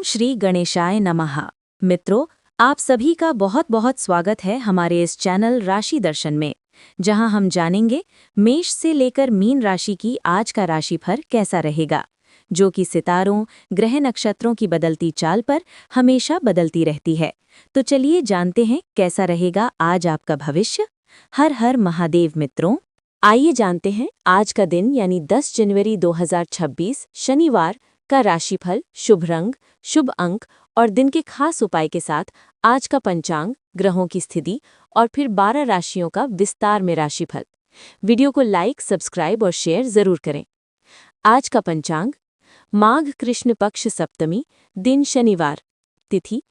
ओम श्री गणेशाय नमः। मित्रों, आप सभी का बहुत बहुत स्वागत है हमारे इस चैनल राशि दर्शन में, जहां हम जानेंगे मेष से लेकर मीन राशि की आज का राशिफल कैसा रहेगा, जो कि सितारों, ग्रह नक्षत्रों की बदलती चाल पर हमेशा बदलती रहती है। तो चलिए जानते हैं कैसा रहेगा आज आपका भविष्य। हर हर महादेव। मित्रों, आइए जानते हैं आज का दिन यानी 10 जनवरी 2026 शनिवार का राशिफल, शुभ रंग, शुभ अंक और दिन के खास उपाय के साथ आज का पंचांग, ग्रहों की स्थिति और फिर 12 राशियों का विस्तार में राशिफल। वीडियो को लाइक, सब्सक्राइब और शेयर जरूर करें। आज का पंचांग, माघ कृष्ण पक्ष सप्तमी, दिन शनिवार, तिथि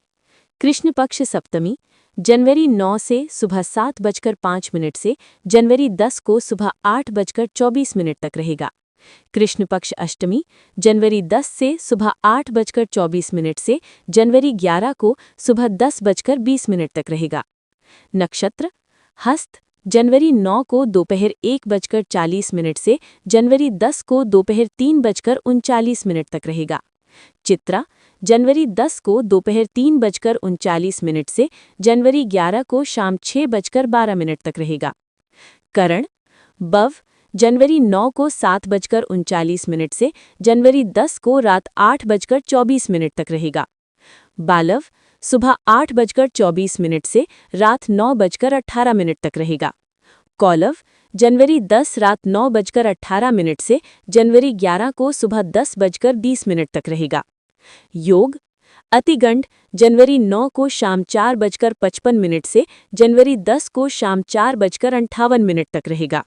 कृष्ण पक्ष सप्तमी जनवरी 9 से सुबह 7:05 से जनवरी 10 को सुबह 8:24 तक रहेगा। कृष्ण पक्ष अष्टमी जनवरी 10 से सुबह 8:24 से जनवरी 11 को सुबह 10:20 तक रहेगा। नक्षत्र हस्त जनवरी 9 को दोपहर 1:40 से जनवरी 10 को दोपहर 3:39 तक रहेगा। चित्रा जनवरी 10 को दोपहर 3:39 से जनवरी 11 को शाम 6:12 तक रहेगा। करण बव जनवरी 9 को 7:39 से जनवरी 10 को रात 8:24 तक रहेगा। बालव सुबह 8:24 से रात 9:18 तक रहेगा। कौलव जनवरी 10 रात 9:18 से जनवरी 11 को सुबह 10:20 तक रहेगा। योग अतिगंड जनवरी 9 को शाम 4:55 से जनवरी 10 को शाम 4:58 तक रहेगा।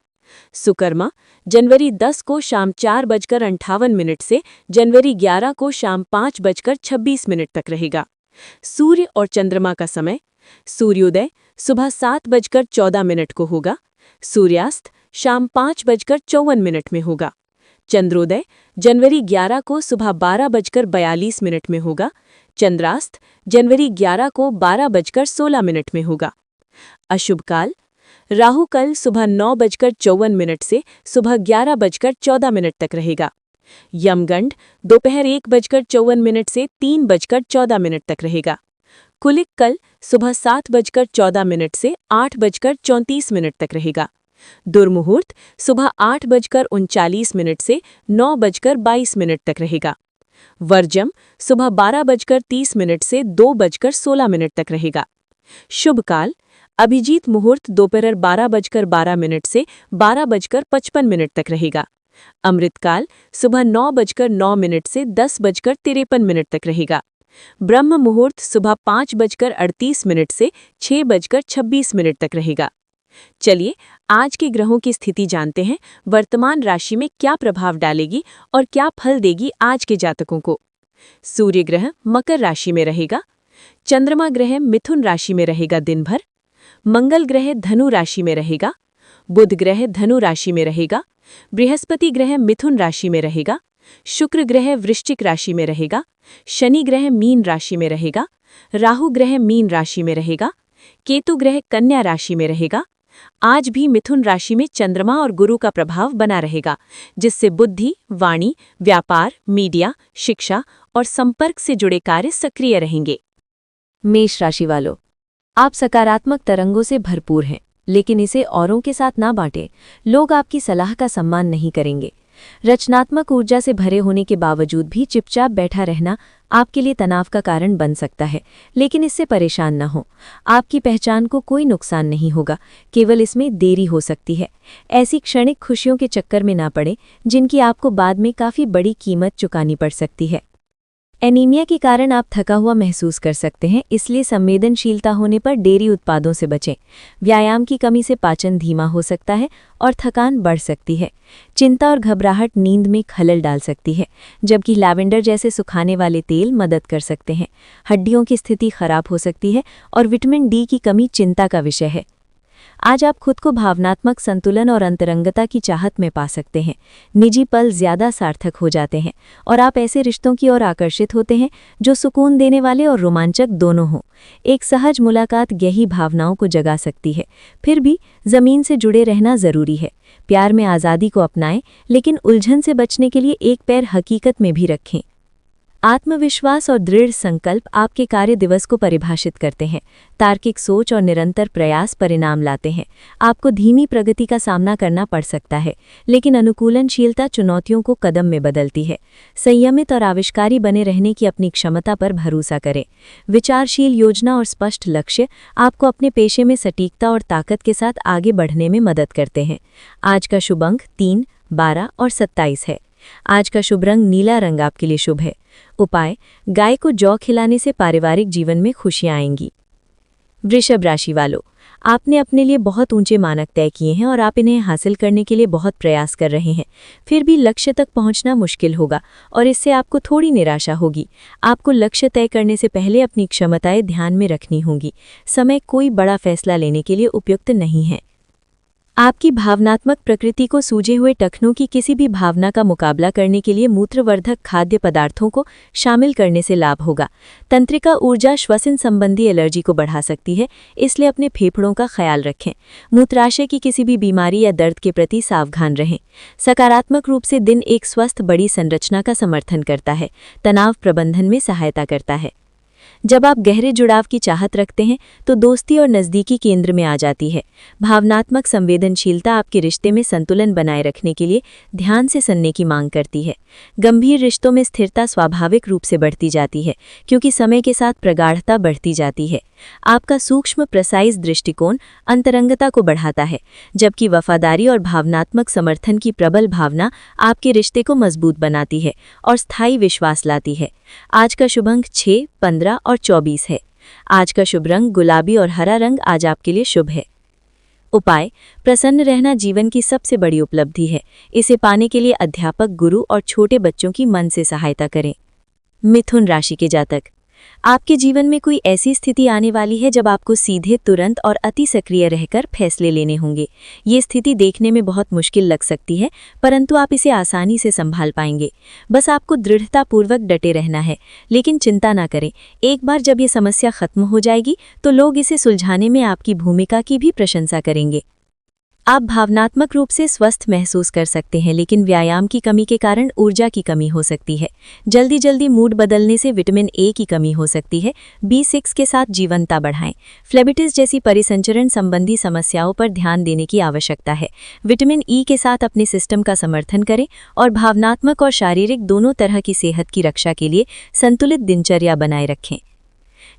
सुकर्मा जनवरी 10 को शाम 4:58 से जनवरी 11 को शाम 5:26 तक रहेगा। सूर्य और चंद्रमा का समय, सूर्योदय सुबह 7:14 को होगा, सूर्यास्त शाम 5:54 में होगा। चंद्रोदय जनवरी 11 को सुबह 12:42 में होगा, चंद्रास्त जनवरी 11 को 12:16 में होगा। अशुभ काल राहु कल सुबह 9:54 से सुबह 11:14 तक रहेगा। यमगंड दोपहर 1:54 से 3:14 तक रहेगा। कुलिक कल सुबह 7:14 से 8:34 तक रहेगा। दुर्मुहूर्त सुबह 8:39 से 9:22 तक रहेगा। वर्जम सुबह 12:30 से 2:16 तक रहेगा। शुभ काल अभिजीत मुहूर्त दोपहर 12:12 से 12:55 तक रहेगा। अमृतकाल सुबह 9:09 से 10:53 तक रहेगा। ब्रह्म मुहूर्त सुबह 5:38 से 6:26 तक रहेगा। चलिए आज के ग्रहों की स्थिति जानते हैं। वर्तमान राशि में क्या प्रभाव डालेगी और क्या फल देगी आज के जातकों को। सूर्य ग्रह मकर राशि में रहेगा। चंद्रमा ग्रह मिथुन राशि में रहेगा दिन भर। मंगल ग्रह धनु राशि में रहेगा। बुध ग्रह धनु राशि में रहेगा। बृहस्पति ग्रह मिथुन राशि में रहेगा। शुक्र ग्रह वृश्चिक राशि में रहेगा। शनि ग्रह मीन राशि में रहेगा। राहु ग्रह मीन राशि में रहेगा। केतु ग्रह कन्या राशि में रहेगा। आज भी मिथुन राशि में चंद्रमा और गुरु का प्रभाव बना रहेगा, जिससे बुद्धि, वाणी, व्यापार, मीडिया, शिक्षा और संपर्क से जुड़े कार्य सक्रिय रहेंगे। मेष राशि वालों, आप सकारात्मक तरंगों से भरपूर हैं, लेकिन इसे औरों के साथ ना बांटें। लोग आपकी सलाह का सम्मान नहीं करेंगे। रचनात्मक ऊर्जा से भरे होने के बावजूद भी चुपचाप बैठा रहना आपके लिए तनाव का कारण बन सकता है, लेकिन इससे परेशान न हो। आपकी पहचान को कोई नुकसान नहीं होगा, केवल इसमें देरी हो सकती है। ऐसी क्षणिक खुशियों के चक्कर में ना पड़े जिनकी आपको बाद में काफ़ी बड़ी कीमत चुकानी पड़ सकती है। एनीमिया के कारण आप थका हुआ महसूस कर सकते हैं, इसलिए संवेदनशीलता होने पर डेयरी उत्पादों से बचें। व्यायाम की कमी से पाचन धीमा हो सकता है और थकान बढ़ सकती है। चिंता और घबराहट नींद में खलल डाल सकती है, जबकि लैवेंडर जैसे सुखाने वाले तेल मदद कर सकते हैं। हड्डियों की स्थिति खराब हो सकती है और विटामिन डी की कमी चिंता का विषय है। आज आप खुद को भावनात्मक संतुलन और अंतरंगता की चाहत में पा सकते हैं। निजी पल ज्यादा सार्थक हो जाते हैं और आप ऐसे रिश्तों की ओर आकर्षित होते हैं जो सुकून देने वाले और रोमांचक दोनों हों। एक सहज मुलाकात गहरी भावनाओं को जगा सकती है। फिर भी जमीन से जुड़े रहना जरूरी है। प्यार में आज़ादी को अपनाएं, लेकिन उलझन से बचने के लिए एक पैर हकीकत में भी रखें। आत्मविश्वास और दृढ़ संकल्प आपके कार्य दिवस को परिभाषित करते हैं। तार्किक सोच और निरंतर प्रयास परिणाम लाते हैं। आपको धीमी प्रगति का सामना करना पड़ सकता है, लेकिन अनुकूलनशीलता चुनौतियों को कदम में बदलती है। संयमित और आविष्कारी बने रहने की अपनी क्षमता पर भरोसा करें। विचारशील योजना और स्पष्ट लक्ष्य आपको अपने पेशे में सटीकता और ताकत के साथ आगे बढ़ने में मदद करते हैं। आज का शुभ अंक 3, 12 और 27 है। आज का शुभ रंग नीला रंग आपके लिए शुभ है। उपाय: गाय को जौ खिलाने से पारिवारिक जीवन में खुशियां आएंगी। वृषभ राशि वालों, आपने अपने लिए बहुत ऊंचे मानक तय किए हैं और आप इन्हें हासिल करने के लिए बहुत प्रयास कर रहे हैं। फिर भी लक्ष्य तक पहुंचना मुश्किल होगा और इससे आपको थोड़ी निराशा होगी। आपको लक्ष्य तय करने से पहले अपनी क्षमताएं ध्यान में रखनी होंगी। समय कोई बड़ा फैसला लेने के लिए उपयुक्त नहीं है। आपकी भावनात्मक प्रकृति को सूजे हुए टखनों की किसी भी भावना का मुकाबला करने के लिए मूत्रवर्धक खाद्य पदार्थों को शामिल करने से लाभ होगा। तंत्रिका ऊर्जा श्वसन संबंधी एलर्जी को बढ़ा सकती है, इसलिए अपने फेफड़ों का ख्याल रखें। मूत्राशय की किसी भी बीमारी या दर्द के प्रति सावधान रहें। सकारात्मक रूप से दिन एक स्वस्थ बड़ी संरचना का समर्थन करता है, तनाव प्रबंधन में सहायता करता है। जब आप गहरे जुड़ाव की चाहत रखते हैं तो दोस्ती और नज़दीकी केंद्र में आ जाती है। भावनात्मक संवेदनशीलता आपके रिश्ते में संतुलन बनाए रखने के लिए ध्यान से सुनने की मांग करती है। गंभीर रिश्तों में स्थिरता स्वाभाविक रूप से बढ़ती जाती है, क्योंकि समय के साथ प्रगाढ़ता बढ़ती जाती है। आपका सूक्ष्म प्रसाइज दृष्टिकोण अंतरंगता को बढ़ाता है, जबकि वफादारी और भावनात्मक समर्थन की प्रबल भावना आपके रिश्ते को मजबूत बनाती है और स्थायी विश्वास लाती है। आज का शुभ अंक 6, 15 और 24 है। आज का शुभ रंग गुलाबी और हरा रंग आज आपके लिए शुभ है। उपाय: प्रसन्न रहना जीवन की सबसे बड़ी उपलब्धि है। इसे पाने के लिए अध्यापक, गुरु और छोटे बच्चों की मन से सहायता करें। मिथुन राशि के जातक, आपके जीवन में कोई ऐसी स्थिति आने वाली है जब आपको सीधे, तुरंत और अति सक्रिय रहकर फैसले लेने होंगे। ये स्थिति देखने में बहुत मुश्किल लग सकती है, परंतु आप इसे आसानी से संभाल पाएंगे। बस आपको दृढ़तापूर्वक डटे रहना है, लेकिन चिंता ना करें। एक बार जब ये समस्या खत्म हो जाएगी तो लोग इसे सुलझाने में आपकी भूमिका की भी प्रशंसा करेंगे। आप भावनात्मक रूप से स्वस्थ महसूस कर सकते हैं, लेकिन व्यायाम की कमी के कारण ऊर्जा की कमी हो सकती है। जल्दी मूड बदलने से विटामिन ए की कमी हो सकती है। B6 के साथ जीवंतता बढ़ाएं। फ्लेबिटिस जैसी परिसंचरण संबंधी समस्याओं पर ध्यान देने की आवश्यकता है। विटामिन ई के साथ अपने सिस्टम का समर्थन करें और भावनात्मक और शारीरिक दोनों तरह की सेहत की रक्षा के लिए संतुलित दिनचर्या बनाए रखें।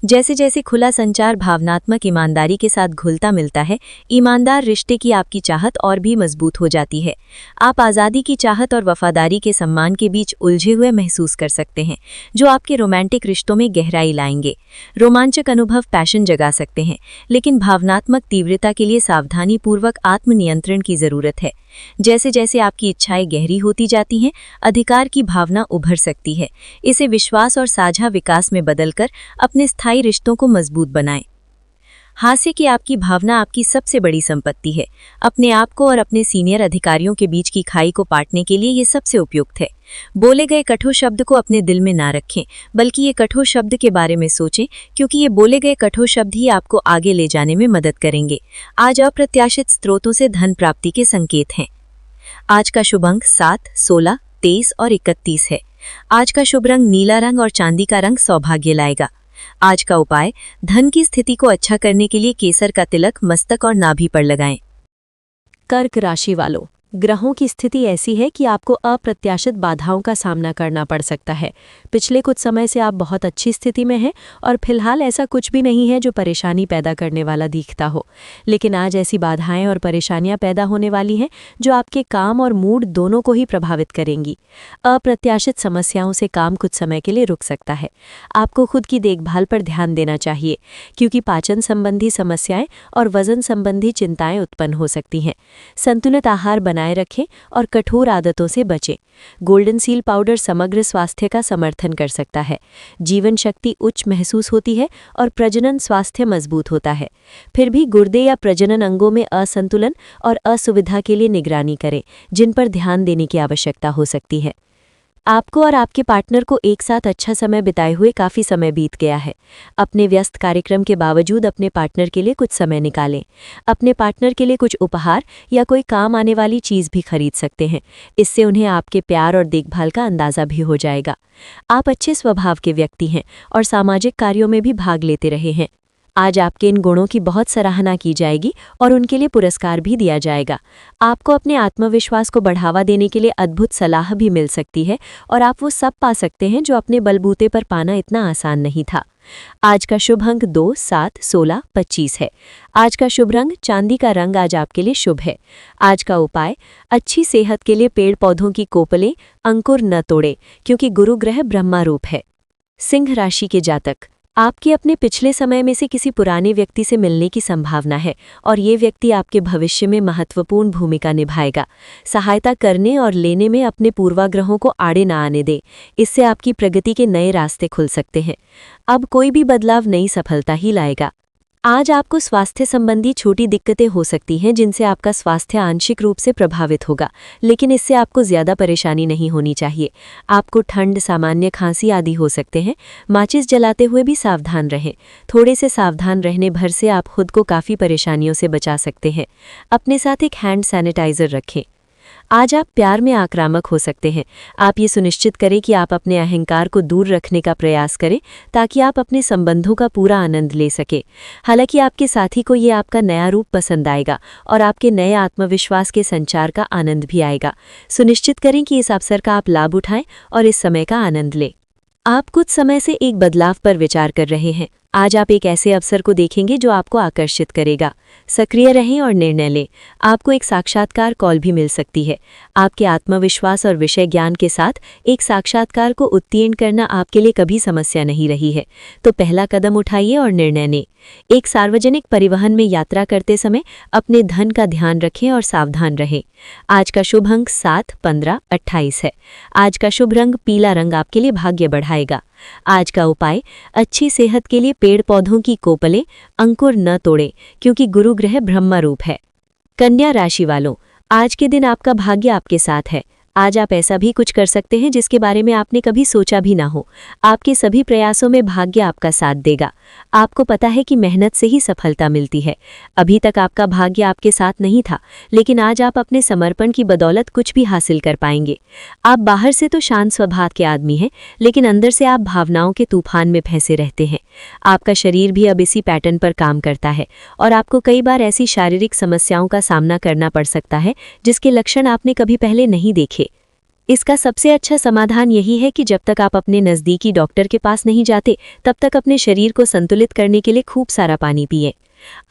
जैसे जैसे खुला संचार भावनात्मक ईमानदारी के साथ घुलता मिलता है, ईमानदार रिश्ते की आपकी चाहत और भी मजबूत हो जाती है। आप आज़ादी की चाहत और वफादारी के सम्मान के बीच उलझे हुए महसूस कर सकते हैं, जो आपके रोमांटिक रिश्तों में गहराई लाएंगे। रोमांचक अनुभव पैशन जगा सकते हैं, लेकिन भावनात्मक तीव्रता के लिए सावधानीपूर्वक आत्मनियंत्रण की ज़रूरत है। जैसे जैसे आपकी इच्छाएं गहरी होती जाती हैं, अधिकार की भावना उभर सकती है। इसे विश्वास और साझा विकास में बदलकर अपने स्थायी रिश्तों को मजबूत बनाएं। हास्य की आपकी भावना आपकी सबसे बड़ी संपत्ति है। अपने आप को और अपने सीनियर अधिकारियों के बीच की खाई को पाटने के लिए ये सबसे उपयुक्त है। बोले गए कठोर शब्द को अपने दिल में ना रखें, बल्कि ये कठोर शब्द के बारे में सोचें, क्योंकि ये बोले गए कठोर शब्द ही आपको आगे ले जाने में मदद करेंगे। आज अप्रत्याशित स्रोतों से धन प्राप्ति के संकेत हैं। आज का शुभ अंक 7, 16, 23 और 31 है। आज का शुभ रंग नीला रंग और चांदी का रंग सौभाग्य लाएगा। आज का उपाय: धन की स्थिति को अच्छा करने के लिए केसर का तिलक मस्तक और नाभि पर लगाएं। कर्क राशि वालों, ग्रहों की स्थिति ऐसी है कि आपको अप्रत्याशित बाधाओं का सामना करना पड़ सकता है। पिछले कुछ समय से आप बहुत अच्छी स्थिति में हैं और फिलहाल ऐसा कुछ भी नहीं है जो परेशानी पैदा करने वाला दिखता हो, लेकिन आज ऐसी बाधाएं और परेशानियां पैदा होने वाली हैं जो आपके काम और मूड दोनों को ही प्रभावित करेंगी। अप्रत्याशित समस्याओं से काम कुछ समय के लिए रुक सकता है। आपको खुद की देखभाल पर ध्यान देना चाहिए, क्योंकि पाचन संबंधी समस्याएं और वजन संबंधी चिंताएं उत्पन्न हो सकती हैं। संतुलित आहार बनाए रखें और कठोर आदतों से बचें। गोल्डन सील पाउडर समग्र स्वास्थ्य का समर्थन कर सकता है। जीवन शक्ति उच्च महसूस होती है और प्रजनन स्वास्थ्य मजबूत होता है। फिर भी गुर्दे या प्रजनन अंगों में असंतुलन और असुविधा के लिए निगरानी करें, जिन पर ध्यान देने की आवश्यकता हो सकती है। आपको और आपके पार्टनर को एक साथ अच्छा समय बिताए हुए काफ़ी समय बीत गया है। अपने व्यस्त कार्यक्रम के बावजूद अपने पार्टनर के लिए कुछ समय निकालें। अपने पार्टनर के लिए कुछ उपहार या कोई काम आने वाली चीज़ भी खरीद सकते हैं। इससे उन्हें आपके प्यार और देखभाल का अंदाज़ा भी हो जाएगा। आप अच्छे स्वभाव के व्यक्ति हैं और सामाजिक कार्यों में भी भाग लेते रहे हैं। आज आपके इन गुणों की बहुत सराहना की जाएगी और उनके लिए पुरस्कार भी दिया जाएगा। आपको अपने आत्मविश्वास को बढ़ावा देने के लिए अद्भुत सलाह भी मिल सकती है और आप वो सब पा सकते हैं जो अपने बलबूते पर पाना इतना आसान नहीं था। आज का शुभ अंक 2, 7, 16, 25 है। आज का शुभ रंग चांदी का रंग आज आपके लिए शुभ है। आज का उपाय, अच्छी सेहत के लिए पेड़ पौधों की कोपलें अंकुर न तोड़े, क्योंकि गुरु ग्रह ब्रह्मा रूप है। सिंह राशि के जातक, आपके अपने पिछले समय में से किसी पुराने व्यक्ति से मिलने की संभावना है और ये व्यक्ति आपके भविष्य में महत्वपूर्ण भूमिका निभाएगा। सहायता करने और लेने में अपने पूर्वाग्रहों को आड़े न आने दें। इससे आपकी प्रगति के नए रास्ते खुल सकते हैं। अब कोई भी बदलाव नई सफलता ही लाएगा। आज आपको स्वास्थ्य संबंधी छोटी दिक्कतें हो सकती हैं जिनसे आपका स्वास्थ्य आंशिक रूप से प्रभावित होगा, लेकिन इससे आपको ज़्यादा परेशानी नहीं होनी चाहिए। आपको ठंड, सामान्य खांसी आदि हो सकते हैं। माचिस जलाते हुए भी सावधान रहें। थोड़े से सावधान रहने भर से आप खुद को काफ़ी परेशानियों से बचा सकते हैं। अपने साथ एक हैंड सैनिटाइज़र रखें। आज आप प्यार में आक्रामक हो सकते हैं। आप ये सुनिश्चित करें कि आप अपने अहंकार को दूर रखने का प्रयास करें ताकि आप अपने संबंधों का पूरा आनंद ले सकें। हालांकि आपके साथी को ये आपका नया रूप पसंद आएगा और आपके नए आत्मविश्वास के संचार का आनंद भी आएगा। सुनिश्चित करें कि इस अवसर का आप लाभ उठाएं और इस समय का आनंद लें। आप कुछ समय से एक बदलाव पर विचार कर रहे हैं। आज आप एक ऐसे अवसर को देखेंगे जो आपको आकर्षित करेगा। सक्रिय रहें और निर्णय लें। आपको एक साक्षात्कार कॉल भी मिल सकती है। आपके आत्मविश्वास और विषय ज्ञान के साथ एक साक्षात्कार को उत्तीर्ण करना आपके लिए कभी समस्या नहीं रही है, तो पहला कदम उठाइए और निर्णय लें। एक सार्वजनिक परिवहन में यात्रा करते समय अपने धन का ध्यान रखें और सावधान रहें। आज का शुभ अंक 7, 15, 28 है। आज का शुभ रंग पीला रंग आपके लिए भाग्य बढ़ाएगा। आज का उपाय, अच्छी सेहत के लिए पेड़ पौधों की कोपलें अंकुर न तोड़ें, क्योंकि गुरु ग्रह ब्रह्मा रूप है। कन्या राशि वालों, आज के दिन आपका भाग्य आपके साथ है। आज आप ऐसा भी कुछ कर सकते हैं जिसके बारे में आपने कभी सोचा भी ना हो। आपके सभी प्रयासों में भाग्य आपका साथ देगा। आपको पता है कि मेहनत से ही सफलता मिलती है। अभी तक आपका भाग्य आपके साथ नहीं था, लेकिन आज आप अपने समर्पण की बदौलत कुछ भी हासिल कर पाएंगे। आप बाहर से तो शांत स्वभाव के आदमी हैं, लेकिन अंदर से आप भावनाओं के तूफान में फंसे रहते हैं। आपका शरीर भी अब इसी पैटर्न पर काम करता है और आपको कई बार ऐसी शारीरिक समस्याओं का सामना करना पड़ सकता है जिसके लक्षण आपने कभी पहले नहीं देखे। इसका सबसे अच्छा समाधान यही है कि जब तक आप अपने नज़दीकी डॉक्टर के पास नहीं जाते, तब तक अपने शरीर को संतुलित करने के लिए खूब सारा पानी पिएं।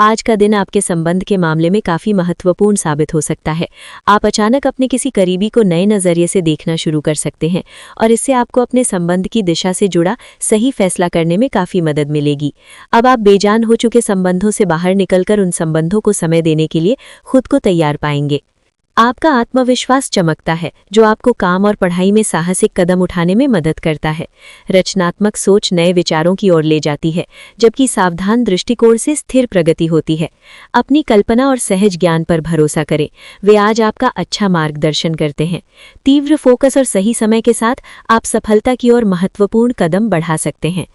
आज का दिन आपके संबंध के मामले में काफ़ी महत्वपूर्ण साबित हो सकता है। आप अचानक अपने किसी करीबी को नए नज़रिए से देखना शुरू कर सकते हैं और इससे आपको अपने संबंध की दिशा से जुड़ा सही फैसला करने में काफ़ी मदद मिलेगी। अब आप बेजान हो चुके संबंधों से बाहर निकलकर उन संबंधों को समय देने के लिए खुद को तैयार पाएंगे। आपका आत्मविश्वास चमकता है, जो आपको काम और पढ़ाई में साहसिक कदम उठाने में मदद करता है। रचनात्मक सोच नए विचारों की ओर ले जाती है, जबकि सावधान दृष्टिकोण से स्थिर प्रगति होती है। अपनी कल्पना और सहज ज्ञान पर भरोसा करें, वे आज आपका अच्छा मार्गदर्शन करते हैं। तीव्र फोकस और सही समय के साथ आप सफलता की ओर महत्वपूर्ण कदम बढ़ा सकते हैं।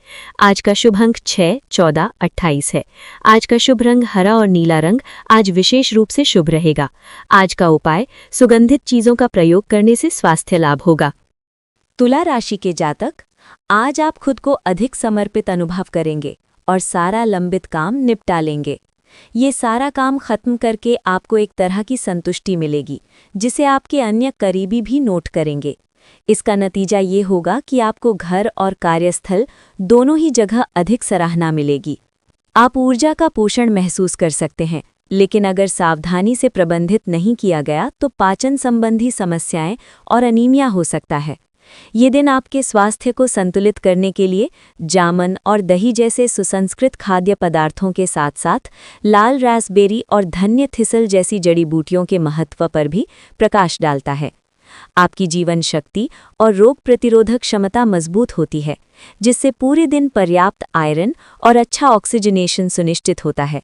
आज का शुभ अंक 6, 14, 28 है। आज का शुभ रंग हरा और नीला रंग आज विशेष रूप से शुभ रहेगा। आज का उपाय, सुगंधित चीजों का प्रयोग करने से स्वास्थ्य लाभ होगा। तुला राशि के जातक, आज आप खुद को अधिक समर्पित अनुभव करेंगे और सारा लंबित काम निपटा लेंगे। ये सारा काम खत्म करके आपको एक तरह की संतुष्टि मिलेगी, जिसे आपके अन्य करीबी भी नोट करेंगे। इसका नतीजा ये होगा कि आपको घर और कार्यस्थल दोनों ही जगह अधिक सराहना मिलेगी। आप ऊर्जा का पोषण महसूस कर सकते हैं, लेकिन अगर सावधानी से प्रबंधित नहीं किया गया तो पाचन संबंधी समस्याएं और अनीमिया हो सकता है। ये दिन आपके स्वास्थ्य को संतुलित करने के लिए जामन और दही जैसे सुसंस्कृत खाद्य पदार्थों के साथ साथ लाल रास्पबेरी और धन्य थिसल जैसी जड़ी बूटियों के महत्व पर भी प्रकाश डालता है। आपकी जीवन शक्ति और रोग प्रतिरोधक क्षमता मजबूत होती है, जिससे पूरे दिन पर्याप्त आयरन और अच्छा ऑक्सीजनेशन सुनिश्चित होता है।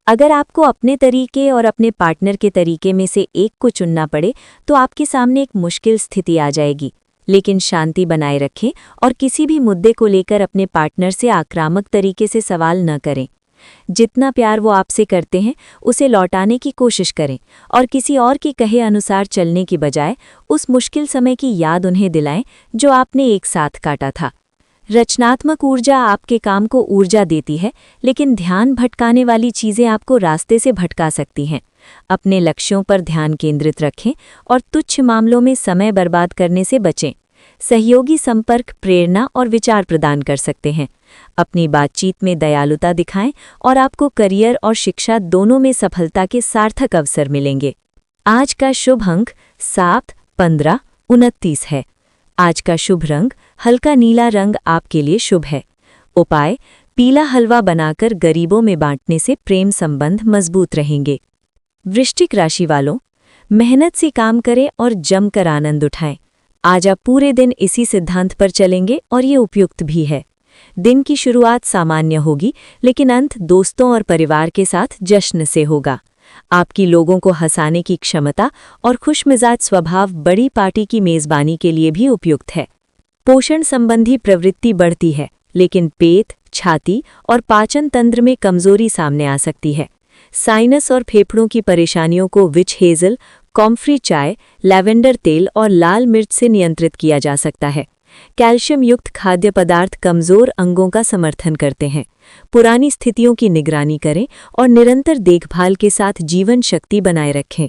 अगर आपको अपने तरीके और अपने पार्टनर के तरीके में से एक को चुनना पड़े, तो आपके सामने एक मुश्किल स्थिति आ जाएगी। लेकिन शांति बनाए रखें और किसी भी मुद्दे को लेकर अपने पार्टनर से आक्रामक तरीके से सवाल न करें। जितना प्यार वो आपसे करते हैं उसे लौटाने की कोशिश करें और किसी और के कहे अनुसार चलने की बजाय उस मुश्किल समय की याद उन्हें दिलाएं जो आपने एक साथ काटा था। रचनात्मक ऊर्जा आपके काम को ऊर्जा देती है, लेकिन ध्यान भटकाने वाली चीज़ें आपको रास्ते से भटका सकती हैं। अपने लक्ष्यों पर ध्यान केंद्रित रखें और तुच्छ मामलों में समय बर्बाद करने से बचें। सहयोगी संपर्क प्रेरणा और विचार प्रदान कर सकते हैं। अपनी बातचीत में दयालुता दिखाएं और आपको करियर और शिक्षा दोनों में सफलता के सार्थक अवसर मिलेंगे। आज का शुभ अंक 7, 15, 29 है। आज का शुभ रंग हल्का नीला रंग आपके लिए शुभ है। उपाय: पीला हलवा बनाकर गरीबों में बांटने से प्रेम संबंध मजबूत रहेंगे। वृश्चिक राशि वालों, मेहनत से काम करें और जमकर आनंद उठाएं। आज आप पूरे दिन इसी सिद्धांत पर चलेंगे और ये उपयुक्त भी है। दिन की शुरुआत सामान्य होगी, लेकिन अंत दोस्तों और परिवार के साथ जश्न से होगा। आपकी लोगों को हंसाने की क्षमता और खुशमिजाज स्वभाव बड़ी पार्टी की मेजबानी के लिए भी उपयुक्त है। पोषण संबंधी प्रवृत्ति बढ़ती है, लेकिन पेट, छाती और पाचन तंत्र में कमजोरी सामने आ सकती है। साइनस और फेफड़ों की परेशानियों को विच हेज़ल, कॉम्फ्री चाय, लैवेंडर तेल और लाल मिर्च से नियंत्रित किया जा सकता है। कैल्शियम युक्त खाद्य पदार्थ कमजोर अंगों का समर्थन करते हैं। पुरानी स्थितियों की निगरानी करें और निरंतर देखभाल के साथ जीवन शक्ति बनाए रखें।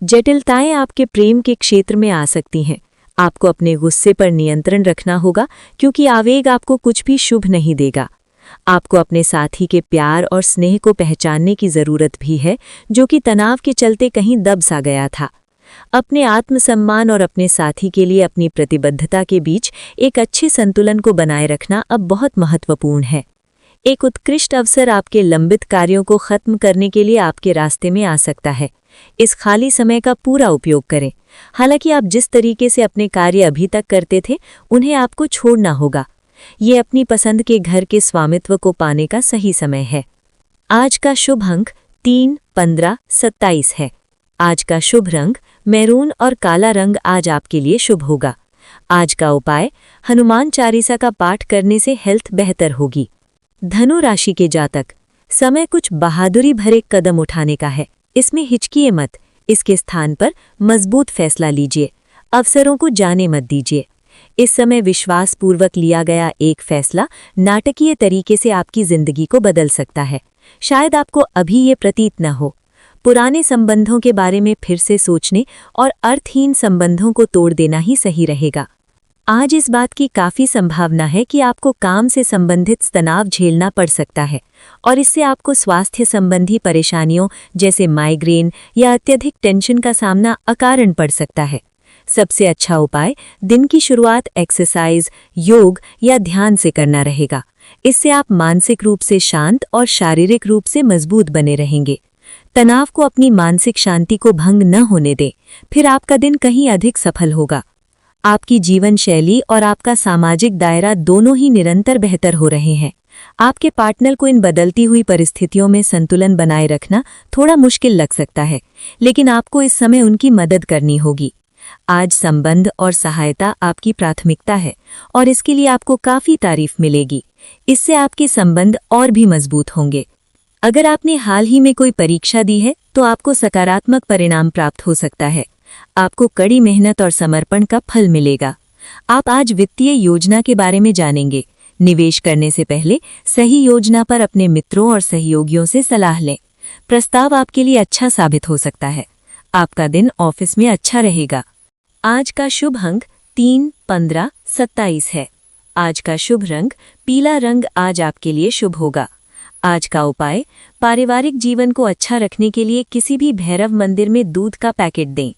जटिलताएं आपके प्रेम के क्षेत्र में आ सकती हैं। आपको अपने गुस्से पर नियंत्रण रखना होगा, क्योंकि आवेग आपको कुछ भी शुभ नहीं देगा। आपको अपने साथी के प्यार और स्नेह को पहचानने की जरूरत भी है, जो कि तनाव के चलते कहीं दब सा गया था। अपने आत्मसम्मान और अपने साथी के लिए अपनी प्रतिबद्धता के बीच एक अच्छे संतुलन को बनाए रखना अब बहुत महत्वपूर्ण है। एक उत्कृष्ट अवसर आपके लंबित कार्यों को खत्म करने के लिए आपके रास्ते में आ सकता है। इस खाली समय का पूरा उपयोग करें। हालांकि आप जिस तरीके से अपने कार्य अभी तक करते थे, उन्हें आपको छोड़ना होगा। ये अपनी पसंद के घर के स्वामित्व को पाने का सही समय है। आज का शुभ अंक 3, 15, 27 है। आज का शुभ रंग मैरून और काला रंग आज आपके लिए शुभ होगा। आज का उपाय: हनुमान चालीसा का पाठ करने से हेल्थ बेहतर होगी। धनु राशि के जातक, समय कुछ बहादुरी भरे कदम उठाने का है। इसमें हिचकिए मत। इसके स्थान पर मजबूत फैसला लीजिए। अवसरों को जाने मत दीजिए। इस समय विश्वासपूर्वक लिया गया एक फैसला नाटकीय तरीके से आपकी जिंदगी को बदल सकता है। शायद आपको अभी ये प्रतीत न हो। पुराने संबंधों के बारे में फिर से सोचने और अर्थहीन संबंधों को तोड़ देना ही सही रहेगा। आज इस बात की काफी संभावना है कि आपको काम से संबंधित तनाव झेलना पड़ सकता है और इससे आपको स्वास्थ्य संबंधी परेशानियों जैसे माइग्रेन या अत्यधिक टेंशन का सामना अकारण पड़ सकता है। सबसे अच्छा उपाय दिन की शुरुआत एक्सरसाइज, योग या ध्यान से करना रहेगा। इससे आप मानसिक रूप से शांत और शारीरिक रूप से मजबूत बने रहेंगे। तनाव को अपनी मानसिक शांति को भंग न होने दें, फिर आपका दिन कहीं अधिक सफल होगा। आपकी जीवन शैली और आपका सामाजिक दायरा दोनों ही निरंतर बेहतर हो रहे हैं। आपके पार्टनर को इन बदलती हुई परिस्थितियों में संतुलन बनाए रखना थोड़ा मुश्किल लग सकता है, लेकिन आपको इस समय उनकी मदद करनी होगी। आज संबंध और सहायता आपकी प्राथमिकता है और इसके लिए आपको काफी तारीफ मिलेगी। इससे आपके संबंध और भी मजबूत होंगे। अगर आपने हाल ही में कोई परीक्षा दी है तो आपको सकारात्मक परिणाम प्राप्त हो सकता है। आपको कड़ी मेहनत और समर्पण का फल मिलेगा। आप आज वित्तीय योजना के बारे में जानेंगे। निवेश करने से पहले सही योजना पर अपने मित्रों और सहयोगियों से सलाह लें। प्रस्ताव आपके लिए अच्छा साबित हो सकता है। आपका दिन ऑफिस में अच्छा रहेगा। आज का शुभ अंक 3, 15, 27 है। आज का शुभ रंग पीला रंग आज आपके लिए शुभ होगा। आज का उपाय: पारिवारिक जीवन को अच्छा रखने के लिए किसी भी भैरव मंदिर में दूध का पैकेट दें।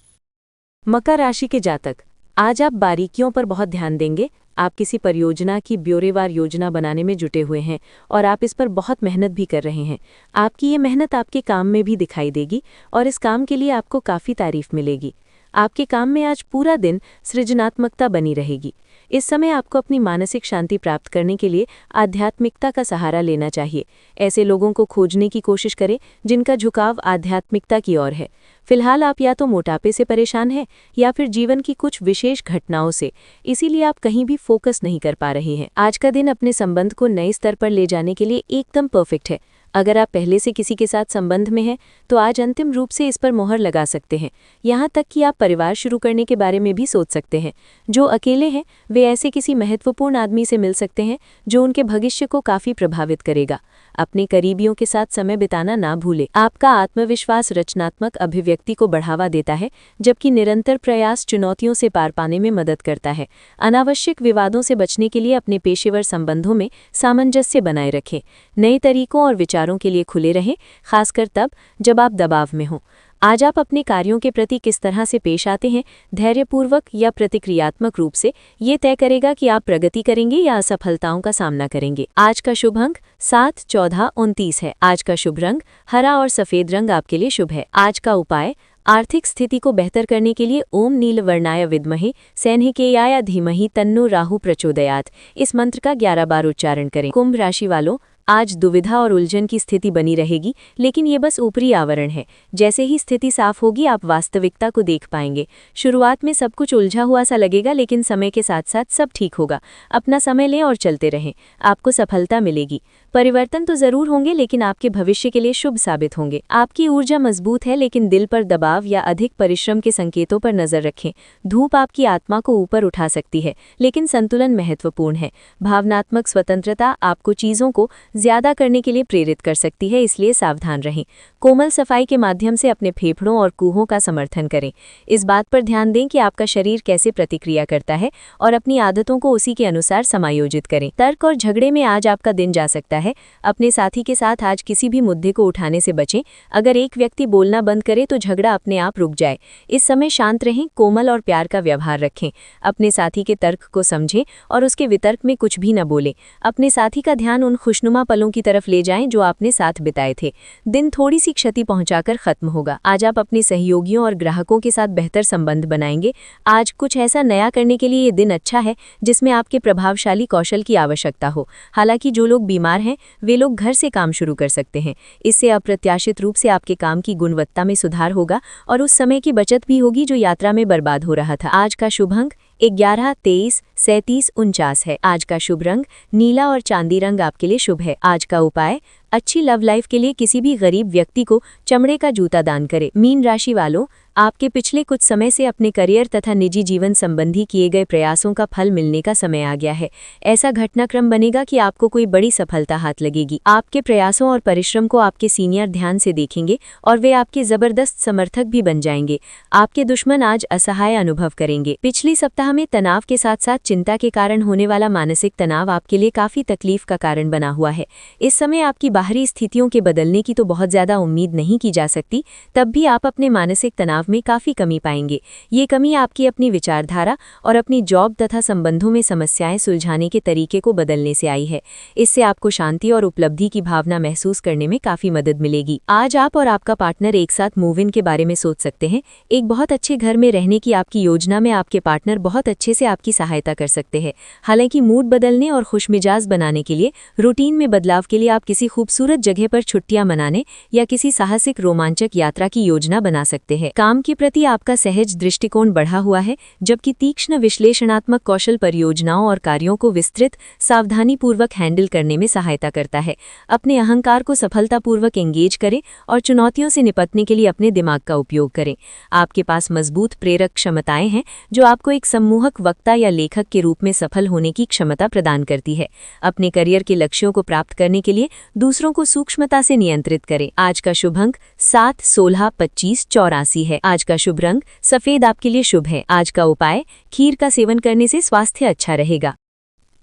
मकर राशि के जातक, आज आप बारीकियों पर बहुत ध्यान देंगे। आप किसी परियोजना की ब्यौरेवार योजना बनाने में जुटे हुए हैं और आप इस पर बहुत मेहनत भी कर रहे हैं। आपकी ये मेहनत आपके काम में भी दिखाई देगी और इस काम के लिए आपको काफ़ी तारीफ मिलेगी। आपके काम में आज पूरा दिन सृजनात्मकता बनी रहेगी। इस समय आपको अपनी मानसिक शांति प्राप्त करने के लिए आध्यात्मिकता का सहारा लेना चाहिए। ऐसे लोगों को खोजने की कोशिश करें जिनका झुकाव आध्यात्मिकता की ओर है। फिलहाल आप या तो मोटापे से परेशान हैं या फिर जीवन की कुछ विशेष घटनाओं से, इसीलिए आप कहीं भी फोकस नहीं कर पा रहे हैं। आज का दिन अपने संबंध को नए स्तर पर ले जाने के लिए एकदम परफेक्ट है। अगर आप पहले से किसी के साथ संबंध में हैं तो आज अंतिम रूप से इस पर मोहर लगा सकते हैं। यहाँ तक कि आप परिवार शुरू करने के बारे में भी सोच सकते हैं। जो अकेले हैं वे ऐसे किसी महत्वपूर्ण आदमी से मिल सकते हैं जो उनके भविष्य को काफी प्रभावित करेगा। अपने करीबियों के साथ समय बिताना ना भूलें। आपका आत्मविश्वास रचनात्मक अभिव्यक्ति को बढ़ावा देता है, जबकि निरंतर प्रयास चुनौतियों से पार पाने में मदद करता है। अनावश्यक विवादों से बचने के लिए अपने पेशेवर संबंधों में सामंजस्य बनाए रखें। नए तरीकों और विचारों के लिए खुले रहें, खासकर तब जब आप दबाव में हों। आज आप अपने कार्यों के प्रति किस तरह से पेश आते हैं, धैर्यपूर्वक या प्रतिक्रियात्मक रूप से, ये तय करेगा कि आप प्रगति करेंगे या असफलताओं का सामना करेंगे। आज का शुभ अंक 7, 14, 29 है। आज का शुभ रंग हरा और सफेद रंग आपके लिए शुभ है। आज का उपाय आर्थिक स्थिति को बेहतर करने के लिए ओम नीलवर्णाय विद्महे सैन्हिकेयाय धीमहि तन्नो राहु प्रचोदयात् इस मंत्र का 11 बार उच्चारण करें। कुंभ राशि वालों, आज दुविधा और उलझन की स्थिति बनी रहेगी, लेकिन ये बस ऊपरी आवरण है। जैसे ही स्थिति साफ होगी आप वास्तविकता को देख पाएंगे। शुरुआत में सब कुछ उलझा हुआ सा लगेगा, लेकिन समय के साथ साथ सब ठीक होगा। अपना समय लें और चलते रहें, आपको सफलता मिलेगी। परिवर्तन तो जरूर होंगे, लेकिन आपके भविष्य के लिए शुभ साबित होंगे। आपकी ऊर्जा मजबूत है, लेकिन दिल पर दबाव या अधिक परिश्रम के संकेतों पर नजर रखें। धूप आपकी आत्मा को ऊपर उठा सकती है, लेकिन संतुलन महत्वपूर्ण है। भावनात्मक स्वतंत्रता आपको चीजों को ज्यादा करने के लिए प्रेरित कर सकती है, इसलिए सावधान रहें। कोमल सफाई के माध्यम से अपने फेफड़ों और कुहों का समर्थन करें। इस बात पर ध्यान दें कि आपका शरीर कैसे प्रतिक्रिया करता है और अपनी आदतों को उसी के अनुसार समायोजित करें। तर्क और झगड़े में आज आपका दिन जा सकता है। अपने साथी के साथ आज किसी भी मुद्दे को उठाने से बचें। अगर एक व्यक्ति बोलना बंद करे तो झगड़ा अपने आप रुक जाए। इस समय शांत रहें, कोमल और प्यार का व्यवहार रखें। अपने साथी के तर्क को समझें और उसके वितर्क में कुछ भी न बोलें। अपने साथी का ध्यान उन खुशनुमा पलों की तरफ ले जाएं जो आपने साथ बिताए थे। दिन थोड़ी सी क्षति पहुंचाकर खत्म होगा। आज आप अपने सहयोगियों और ग्राहकों के साथ बेहतर संबंध बनाएंगे। आज कुछ ऐसा नया करने के लिए ये दिन अच्छा है जिसमें आपके प्रभावशाली कौशल की आवश्यकता हो। हालांकि जो लोग बीमार हैं वे लोग घर से काम शुरू कर सकते हैं। इससे अप्रत्याशित रूप से आपके काम की गुणवत्ता में सुधार होगा और उस समय की बचत भी होगी जो यात्रा में बर्बाद हो रहा था। आज का शुभ अंक 11, 23, 37, 49 है। आज का शुभ रंग नीला और चांदी रंग आपके लिए शुभ है। आज का उपाय अच्छी लव लाइफ के लिए किसी भी गरीब व्यक्ति को चमड़े का जूता दान करें। मीन राशि वालों, आपके पिछले कुछ समय से अपने करियर तथा निजी जीवन संबंधी किए गए प्रयासों का फल मिलने का समय आ गया है। ऐसा घटनाक्रम बनेगा कि आपको कोई बड़ी सफलता हाथ लगेगी। आपके प्रयासों और परिश्रम को आपके सीनियर ध्यान से देखेंगे और वे आपके जबरदस्त समर्थक भी बन जाएंगे। आपके दुश्मन आज असहाय अनुभव करेंगे। पिछले सप्ताह में तनाव के साथ साथ चिंता के कारण होने वाला मानसिक तनाव आपके लिए काफी तकलीफ का कारण बना हुआ है। इस समय आपकी बाहरी स्थितियों के बदलने की तो बहुत ज्यादा उम्मीद नहीं की जा सकती, तब भी आप अपने मानसिक तनाव में काफी कमी पाएंगे। ये कमी आपकी अपनी विचारधारा और अपनी जॉब तथा संबंधों में समस्याएं सुलझाने के तरीके को बदलने से आई है। इससे आपको शांति और उपलब्धि की भावना महसूस करने में काफी मदद मिलेगी। आज आप और आपका पार्टनर एक साथ मूव इन के बारे में सोच सकते हैं। एक बहुत अच्छे घर में रहने की आपकी योजना में आपके पार्टनर बहुत अच्छे से आपकी सहायता कर सकते हैं। हालांकि मूड बदलने और खुशमिजाज बनाने के लिए, रूटीन में बदलाव के लिए आप किसी खूबसूरत जगह पर छुट्टियां मनाने या किसी साहसिक रोमांचक यात्रा की योजना बना सकते हैं। काम के प्रति आपका सहज दृष्टिकोण बढ़ा हुआ है, जबकि तीक्ष्ण विश्लेषणात्मक कौशल परियोजनाओं और कार्यों को विस्तृत सावधानीपूर्वक हैंडल करने में सहायता करता है। अपने अहंकार को सफलतापूर्वक एंगेज करें और चुनौतियों से निपटने के लिए अपने दिमाग का उपयोग करें। आपके पास मजबूत प्रेरक क्षमताएं हैं जो आपको एक सम्मोहक वक्ता या लेखक के रूप में सफल होने की क्षमता प्रदान करती है। अपने करियर के लक्ष्यों को प्राप्त करने के लिए दूसरों को सूक्ष्मता से नियंत्रित करें। आज का शुभ अंक 7, 16, 25, 84 है। आज का शुभ रंग सफेद आपके लिए शुभ है। आज का उपाय खीर का सेवन करने से स्वास्थ्य अच्छा रहेगा।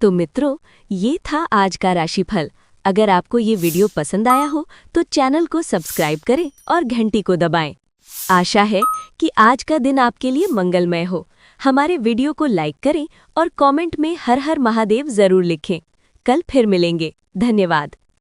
तो मित्रों, ये था आज का राशिफल। अगर आपको ये वीडियो पसंद आया हो तो चैनल को सब्सक्राइब करें और घंटी को दबाएं। आशा है कि आज का दिन आपके लिए मंगलमय हो। हमारे वीडियो को लाइक करें और कमेंट में हर हर महादेव जरूर लिखें। कल फिर मिलेंगे। धन्यवाद।